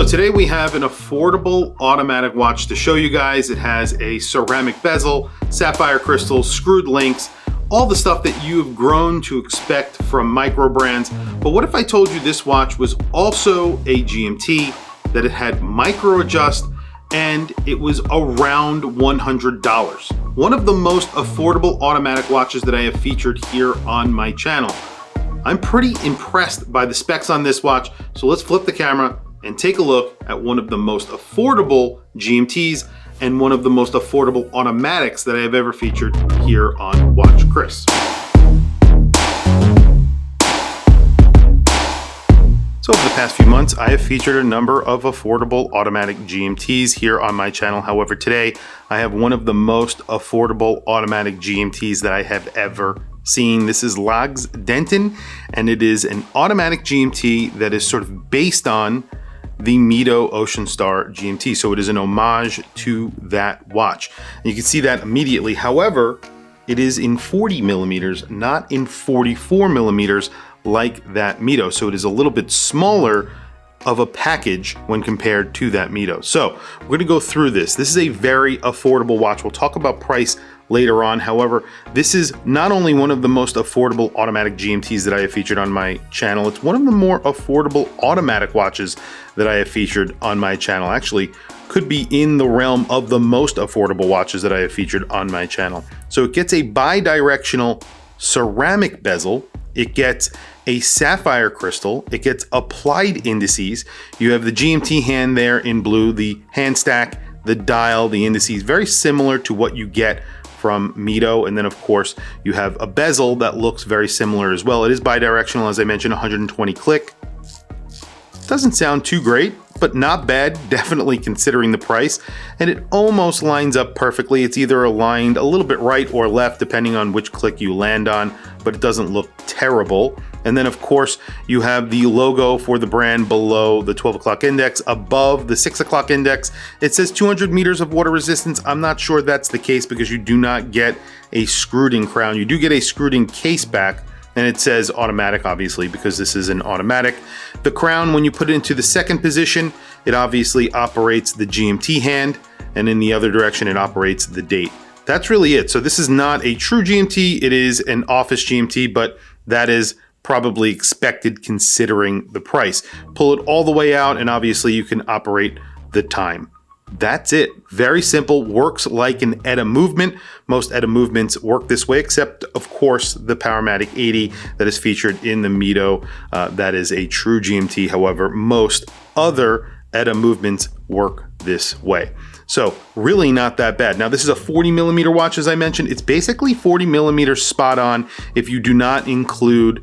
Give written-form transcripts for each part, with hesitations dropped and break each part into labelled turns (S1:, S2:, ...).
S1: today we have an affordable automatic watch to show you guys. It has a ceramic bezel, sapphire crystals, screwed links, all the stuff that you've grown to expect from micro brands. But what if I told you this watch was also a GMT, that it had micro adjust, and it was around $100. One of the most affordable automatic watches that I have featured here on my channel. I'm pretty impressed by the specs on this watch, so let's flip the camera and take a look at one of the most affordable GMTs and one of the most affordable automatics that I have ever featured here on Watch Chris. So over the past few months, I have featured a number of affordable automatic GMTs here on my channel. However, today I have one of the most affordable automatic GMTs that I have ever seen. This is Lacz Denton, and it is an automatic GMT that is sort of based on the MIDO Ocean Star GMT. So it is an homage to that watch. And you can see that immediately. However, it is in 40 millimeters, not in 44 millimeters like that MIDO. So it is a little bit smaller of a package when compared to that MIDO. So we're going to go through this. This is a very affordable watch. We'll talk about price later on. However, this is not only one of the most affordable automatic GMTs that I have featured on my channel, it's one of the more affordable automatic watches that I have featured on my channel. Actually, could be in the realm of the most affordable watches that I have featured on my channel. So it gets a bi-directional ceramic bezel. It gets a sapphire crystal. It gets applied indices. You have the GMT hand there in blue, the hand stack, the dial, the indices, very similar to what you get from MIDO. And then of course you have a bezel that looks very similar as well. It is bi-directional, as I mentioned, 120 click. Doesn't sound too great, but not bad, definitely considering the price. And it almost lines up perfectly. It's either aligned a little bit right or left, depending on which click you land on, but it doesn't look terrible. And then of course you have the logo for the brand below the 12 o'clock index. Above the 6 o'clock index, it says 200 meters of water resistance. I'm not sure that's the case because you do not get a screwed in crown. You do get a screwed in case back, and it says automatic, obviously, because this is an automatic. The crown, when you put it into the second position, it obviously operates the GMT hand, and in the other direction, it operates the date. That's really it. So this is not a true GMT. It is an office GMT, but that is probably expected considering the price. Pull it all the way out, and obviously you can operate the time. That's it. Very simple. Works like an ETA movement. Most ETA movements work this way, except of course the Powermatic 80 that is featured in the MIDO. That is a true GMT. However, most other ETA movements work this way. So really not that bad. Now this is a 40 millimeter watch, as I mentioned. It's basically 40 millimeters spot on if you do not include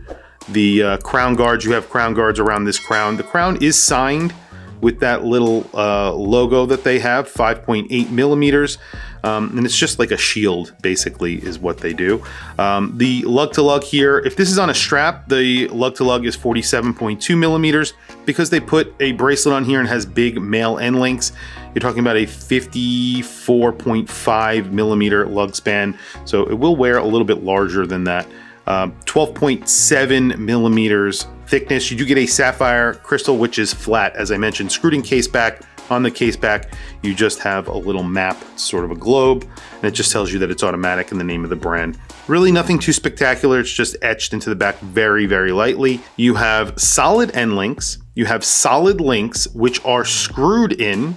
S1: the crown guards. You have crown guards around this crown. The crown is signed with that little logo that they have, 5.8 millimeters. And it's just like a shield, basically, is what they do. The lug to lug here, if this is on a strap, the lug to lug is 47.2 millimeters. Because they put a bracelet on here and has big male end links, you're talking about a 54.5 millimeter lug span. So it will wear a little bit larger than that. 12.7 millimeters thickness. You do get a sapphire crystal, which is flat, as I mentioned, screwed in case back. On the case back, you just have a little map, sort of a globe, and it just tells you that it's automatic and the name of the brand. Really nothing too spectacular. It's just etched into the back very, very lightly. You have solid end links. You have solid links, which are screwed in.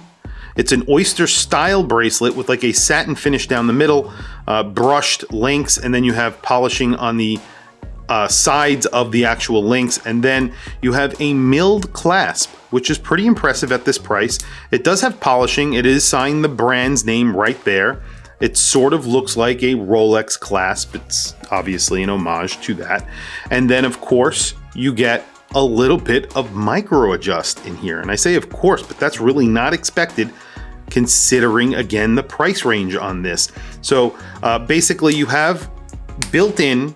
S1: It's an oyster style bracelet with like a satin finish down the middle, brushed links, and then you have polishing on the sides of the actual links. And then you have a milled clasp, which is pretty impressive at this price. It does have polishing. It is signed the brand's name right there. It sort of looks like a Rolex clasp. It's obviously an homage to that. And then of course you get a little bit of micro adjust in here. And I say of course, but that's really not expected considering, again, the price range on this. So basically you have built-in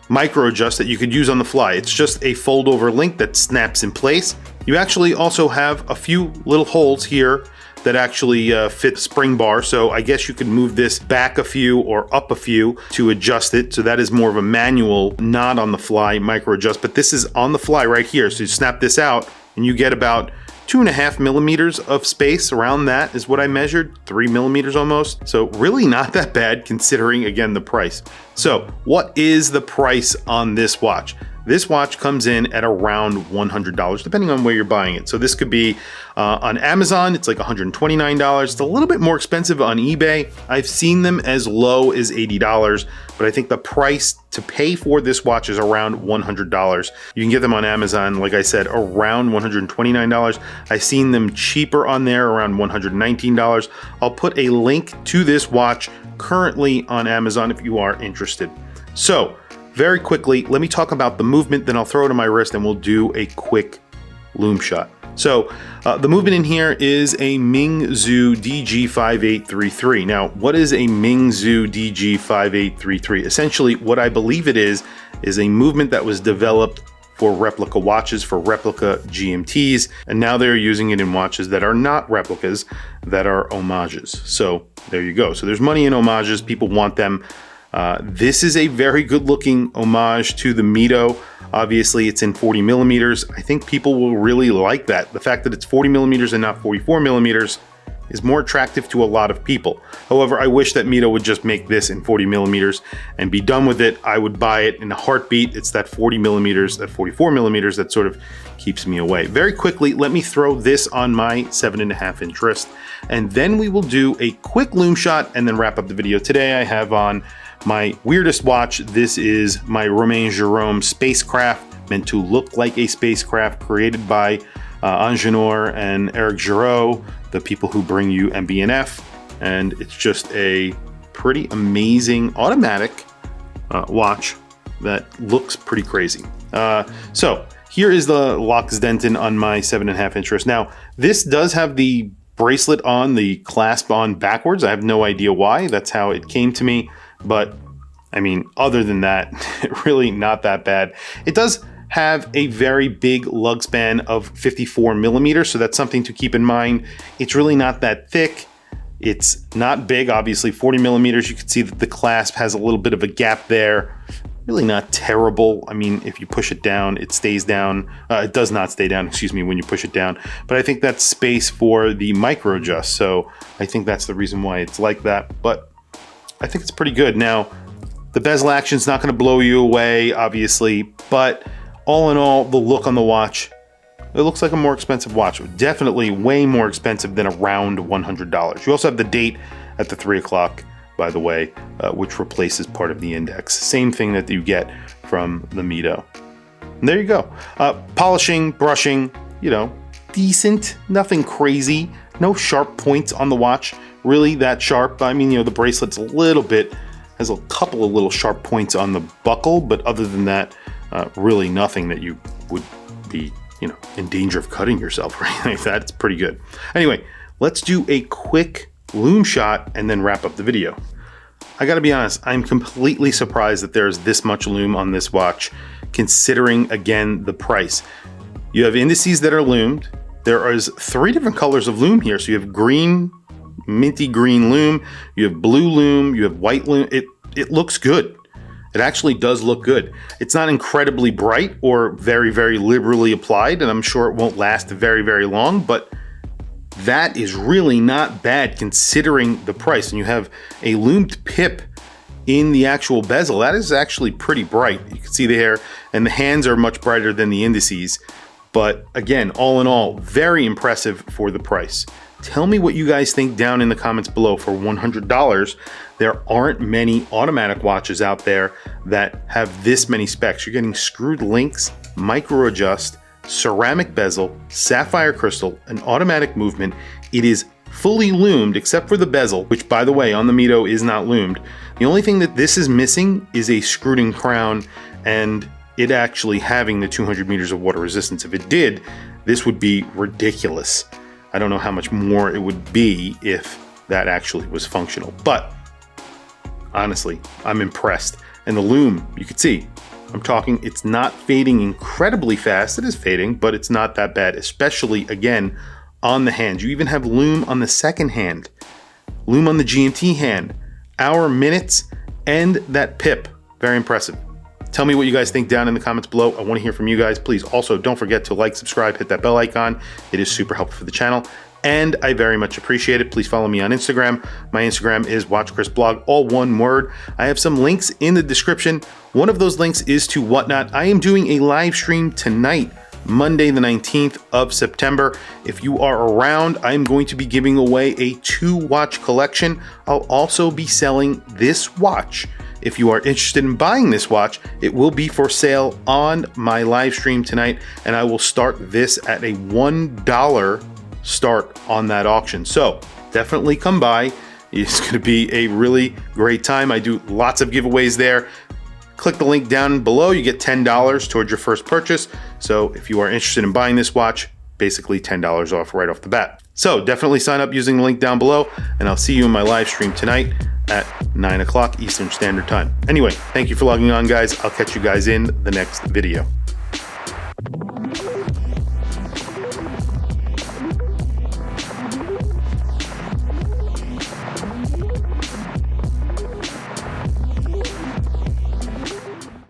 S1: micro adjust that you could use on the fly. It's just a fold over link that snaps in place. You actually also have a few little holes here that actually fit spring bar. So I guess you could move this back a few or up a few to adjust it. So that is more of a manual, not on the fly micro adjust, but this is on the fly right here. So you snap this out and you get about 2.5 millimeters of space. Around that is what I measured, 3 millimeters almost. So really not that bad considering, again, the price. So what is the price on this watch? This watch comes in at around $100, depending on where you're buying it. So this could be on Amazon, it's like $129. It's a little bit more expensive on eBay. I've seen them as low as $80, but I think the price to pay for this watch is around $100. You can get them on Amazon, like I said, around $129. I've seen them cheaper on there, around $119. I'll put a link to this watch currently on Amazon if you are interested. So, very quickly, let me talk about the movement, then I'll throw it on my wrist and we'll do a quick lume shot. So the movement in here is a Mingzu DG5833. Now, what is a Mingzu DG5833? Essentially, what I believe it is a movement that was developed for replica watches, for replica GMTs, and now they're using it in watches that are not replicas, that are homages. So there you go. So there's money in homages, people want them. This is a very good looking homage to the MIDO. Obviously it's in 40 millimeters. I think people will really like that. The fact that it's 40 millimeters and not 44 millimeters is more attractive to a lot of people. However, I wish that MIDO would just make this in 40 millimeters and be done with it. I would buy it in a heartbeat. It's that 40 millimeters, that 44 millimeters that sort of keeps me away. Very quickly, let me throw this on my 7.5 inch wrist, and then we will do a quick lume shot and then wrap up the video. Today I have on my weirdest watch. This is my Romain Jerome spacecraft, meant to look like a spacecraft, created by Ingenieur and Eric Giraud, the people who bring you MB&F, and it's just a pretty amazing automatic watch that looks pretty crazy. So here is the Lacz Denton on my 7.5 inch wrist. Now this does have the bracelet on, the clasp on backwards. I have no idea why. That's how it came to me. But I mean, other than that, really not that bad. It does have a very big lug span of 54 millimeters, so that's something to keep in mind. It's really not that thick. It's not big, obviously 40 millimeters. You can see that the clasp has a little bit of a gap there. Really not terrible. I mean, if you push it down, it stays down. It does not stay down, excuse me, when you push it down. But I think that's space for the micro adjust. So I think that's the reason why it's like that. But I think it's pretty good. Now, the bezel action is not going to blow you away, obviously, but all in all, the look on the watch, it looks like a more expensive watch. Definitely way more expensive than around $100. You also have the date at the 3 o'clock, by the way, which replaces part of the index. Same thing that you get from the MIDO. And there you go. Polishing, brushing, you know, decent, nothing crazy. No sharp points on the watch, really that sharp. I mean, you know, the bracelet's a little bit, has a couple of little sharp points on the buckle, but other than that, really nothing that you would be, you know, in danger of cutting yourself or anything like that. It's pretty good. Anyway, let's do a quick lume shot and then wrap up the video. I gotta be honest, I'm completely surprised that there's this much lume on this watch, considering, again, the price. You have indices that are lumed. There is 3 different colors of lume here. So you have green, minty green lume, you have blue lume, you have white lume. It looks good. It actually does look good. It's not incredibly bright or very, very liberally applied, and I'm sure it won't last very, very long, but that is really not bad considering the price. And you have a lumed pip in the actual bezel. That is actually pretty bright. You can see the hair, and the hands are much brighter than the indices. But again, all in all, very impressive for the price. Tell me what you guys think down in the comments below. For $100, there aren't many automatic watches out there that have this many specs. You're getting screwed links, micro adjust, ceramic bezel, sapphire crystal, an automatic movement. It is fully lumed except for the bezel, which by the way on the MIDO is not lumed. The only thing that this is missing is a screwed in crown and it actually having the 200 meters of water resistance. If it did, this would be ridiculous. I don't know how much more it would be if that actually was functional, but honestly, I'm impressed. And the lume, you can see, I'm talking, it's not fading incredibly fast. It is fading, but it's not that bad, especially again, on the hand. You even have lume on the second hand, lume on the GMT hand, hour, minutes, and that pip. Very impressive. Tell me what you guys think down in the comments below. I want to hear from you guys. Please also don't forget to like, subscribe, hit that bell icon. It is super helpful for the channel, and I very much appreciate it. Please follow me on Instagram. My Instagram is WatchChrisBlog, all one word. I have some links in the description. One of those links is to Whatnot. I am doing a live stream tonight, Monday the 19th of September. If you are around, I'm going to be giving away a 2-watch collection. I'll also be selling this watch. If you are interested in buying this watch, it will be for sale on my live stream tonight, and I will start this at a $1 start on that auction. So definitely come by. It's going to be a really great time. I do lots of giveaways there. Click the link down below. You get $10 towards your first purchase. So if you are interested in buying this watch, basically $10 off right off the bat. So definitely sign up using the link down below, and I'll see you in my live stream tonight at 9 o'clock Eastern Standard Time. Anyway, thank you for logging on, guys. I'll catch you guys in the next video.